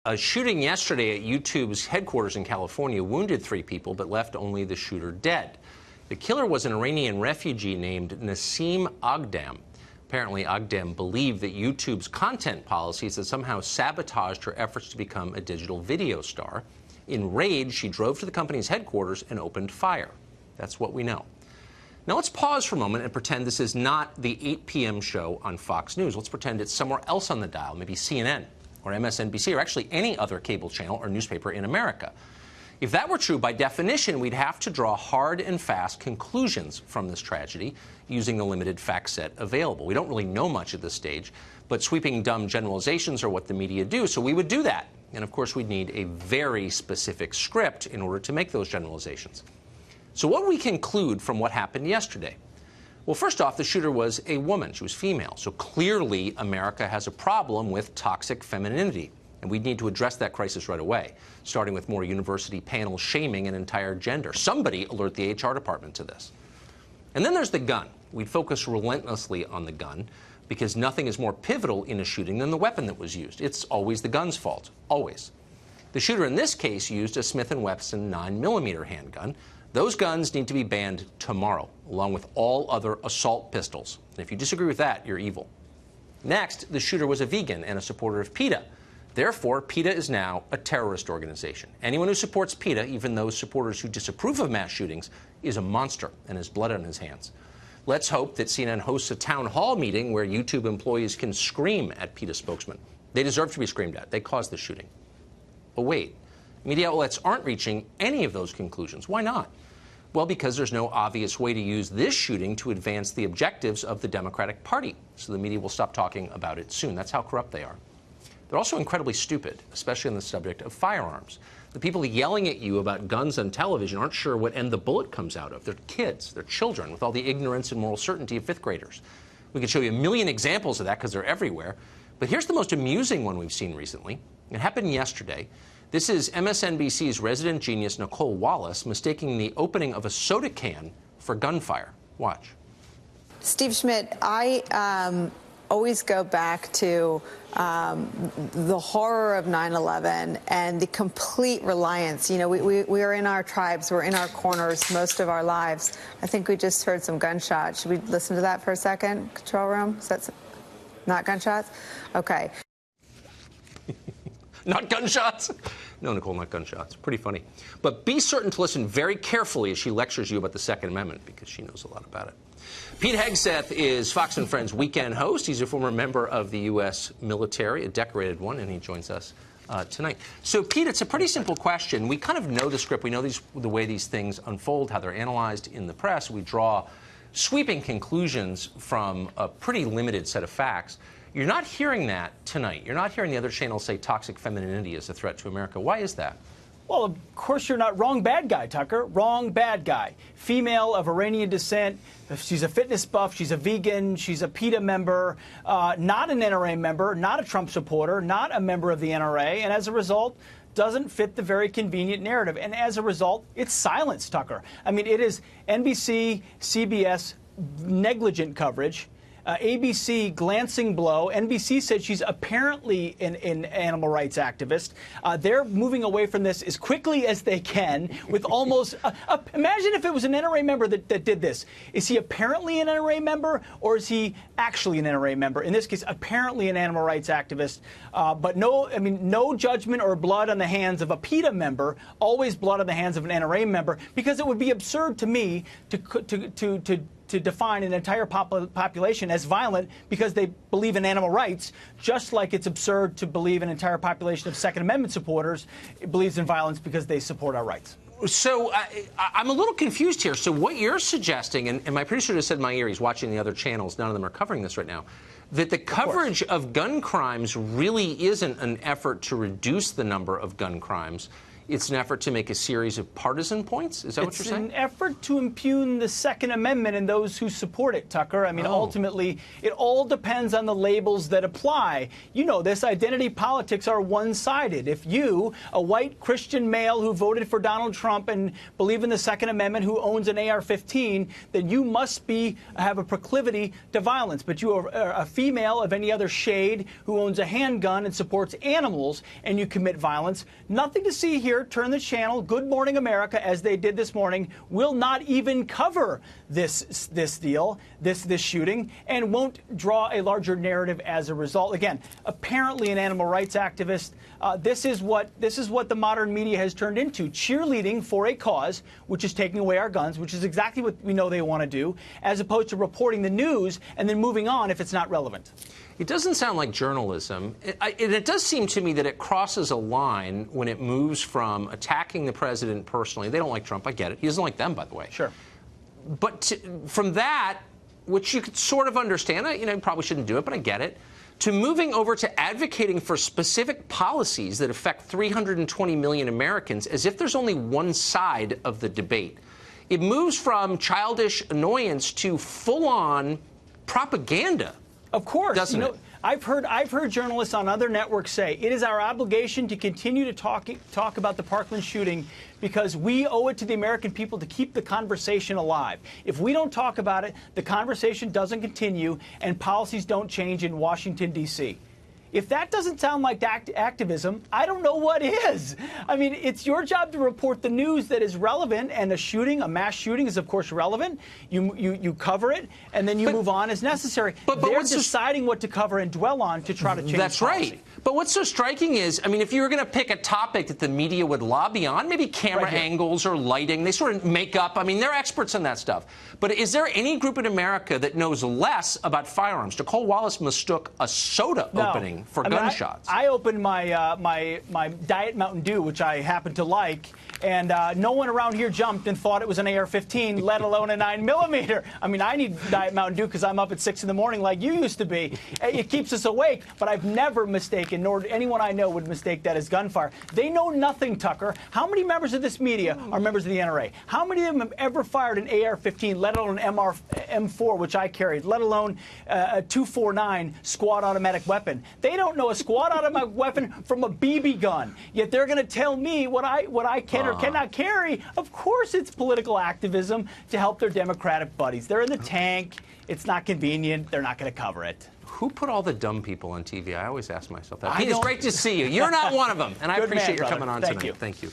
A shooting yesterday at YouTube's headquarters in California wounded 3 people, but left only the shooter dead. The killer was an Iranian refugee named Nassim Aghdam. Apparently, Aghdam believed that YouTube's content policies had somehow sabotaged her efforts to become a digital video star. In rage, she drove to the company's headquarters and opened fire. That's what we know. Now let's pause for a moment and pretend this is not the 8 p.m. show on Fox News. Let's pretend it's somewhere else on the dial, maybe CNN or MSNBC or actually any other cable channel or newspaper in America. If that were true, by definition, we'd have to draw hard and fast conclusions from this tragedy using the limited fact set available. We don't really know much at this stage, but sweeping dumb generalizations are what the media do, so we would do that. And of course, we'd need a very specific script in order to make those generalizations. So what do we conclude from what happened yesterday? Well, first off, the shooter was a woman. She was female. So clearly, America has a problem with toxic femininity. And we need to address that crisis right away, starting with more university panel shaming an entire gender. Somebody alert the HR department to this. And then there's the gun. We'd focus relentlessly on the gun because nothing is more pivotal in a shooting than the weapon that was used. It's always the gun's fault, always. The shooter in this case used a Smith & Wesson 9mm handgun. Those guns need to be banned tomorrow, along with all other assault pistols. And if you disagree with that, you're evil. Next, the shooter was a vegan and a supporter of PETA. Therefore, PETA is now a terrorist organization. Anyone who supports PETA, even those supporters who disapprove of mass shootings, is a monster and has blood on his hands. Let's hope that CNN hosts a town hall meeting where YouTube employees can scream at PETA spokesmen. They deserve to be screamed at. They caused the shooting. But wait, media outlets aren't reaching any of those conclusions. Why not? Well, because there's no obvious way to use this shooting to advance the objectives of the Democratic Party. So the media will stop talking about it soon. That's how corrupt they are. They're also incredibly stupid, especially on the subject of firearms. The people yelling at you about guns on television aren't sure what end the bullet comes out of. They're kids, they're children, with all the ignorance and moral certainty of 5th graders. We could show you a million examples of that because they're everywhere. But here's the most amusing one we've seen recently. It happened yesterday. This is MSNBC's resident genius, Nicole Wallace, mistaking the opening of a soda can for gunfire. Watch. Steve Schmidt, I always go back to the horror of 9/11 and the complete reliance. You know, we are in our tribes, we're in our corners most of our lives. I think we just heard some gunshots. Should we listen to that for a second, control room? Is that not gunshots? Okay. Not gunshots? No, Nicole, not gunshots. Pretty funny. But be certain to listen very carefully as she lectures you about the Second Amendment, because she knows a lot about it. Pete Hegseth is Fox & Friends weekend host. He's a former member of the U.S. military, a decorated one, and he joins us tonight. So, Pete, it's a pretty simple question. We kind of know the script. We know the way these things unfold, how they're analyzed in the press. We draw sweeping conclusions from a pretty limited set of facts. You're not hearing that tonight. You're not hearing the other channels say toxic femininity is a threat to America. Why is that? Well, of course you're not. Wrong bad guy, Tucker. Wrong bad guy. Female of Iranian descent. She's a fitness buff. She's a vegan. She's a PETA member. Not an NRA member. Not a Trump supporter. Not a member of the NRA. And as a result, doesn't fit the very convenient narrative. And as a result, it's silence, Tucker. I mean, it is NBC, CBS, negligent coverage. ABC, glancing blow. NBC said she's apparently an animal rights activist. They're moving away from this as quickly as they can with almost... imagine if it was an NRA member that did this. Is he apparently an NRA member or is he actually an NRA member? In this case, apparently an animal rights activist. But no judgment or blood on the hands of a PETA member, always blood on the hands of an NRA member, because it would be absurd to me to define an entire population as violent because they believe in animal rights, just like it's absurd to believe an entire population of Second Amendment supporters believes in violence because they support our rights. So I'm a little confused here. So what you're suggesting, and my producer just said in my ear, he's watching the other channels, none of them are covering this right now, that the coverage of gun crimes really isn't an effort to reduce the number of gun crimes. It's an effort to make a series of partisan points? Is that what you're saying? It's an effort to impugn the Second Amendment and those who support it, Tucker. I mean, ultimately, it all depends on the labels that apply. You know this, identity politics are one-sided. If you, a white Christian male who voted for Donald Trump and believe in the Second Amendment, who owns an AR-15, then you must have a proclivity to violence. But you are a female of any other shade who owns a handgun and supports animals, and you commit violence. Nothing to see here. Turn the channel. Good Morning America, as they did this morning, will not even cover this shooting, and won't draw a larger narrative as a result. Again, apparently an animal rights activist. This is what the modern media has turned into, cheerleading for a cause, which is taking away our guns, which is exactly what we know they want to do, as opposed to reporting the news and then moving on if it's not relevant. It doesn't sound like journalism. It does seem to me that it crosses a line when it moves from attacking the president personally. They don't like Trump. I get it. He doesn't like them, by the way. Sure. But from that, which you could sort of understand, you probably shouldn't do it, but I get it, to moving over to advocating for specific policies that affect 320 million Americans as if there's only one side of the debate. It moves from childish annoyance to full-on propaganda. Of course. Doesn't it? I've heard journalists on other networks say it is our obligation to continue to talk about the Parkland shooting because we owe it to the American people to keep the conversation alive. If we don't talk about it, the conversation doesn't continue and policies don't change in Washington, D.C. If that doesn't sound like activism, I don't know what is. I mean, it's your job to report the news that is relevant, and a mass shooting is, of course, relevant. You cover it, and then you move on as necessary. But they're deciding what to cover and dwell on to try to change That's policy. Right. But what's so striking is, I mean, if you were going to pick a topic that the media would lobby on, maybe camera angles or lighting, they sort of make up. I mean, they're experts in that stuff. But is there any group in America that knows less about firearms? Nicole Wallace mistook a soda opening for gunshots. I opened my my Diet Mountain Dew, which I happen to like, and no one around here jumped and thought it was an AR-15, let alone a 9mm. I mean, I need Diet Mountain Dew because I'm up at 6 in the morning like you used to be. It keeps us awake, but I've never mistaken, nor anyone I know would mistake that as gunfire. They know nothing, Tucker. How many members of this media are members of the NRA? How many of them have ever fired an AR-15, let alone an M4, which I carried, let alone a 249 squad automatic weapon? They don't know a squad automatic weapon from a BB gun. Yet they're going to tell me what I can or cannot carry. Of course it's political activism to help their Democratic buddies. They're in the tank. It's not convenient. They're not going to cover it. Who put all the dumb people on TV? I always ask myself that. Pete, it's great to see you. You're not one of them. And I appreciate your coming on tonight. Thank you.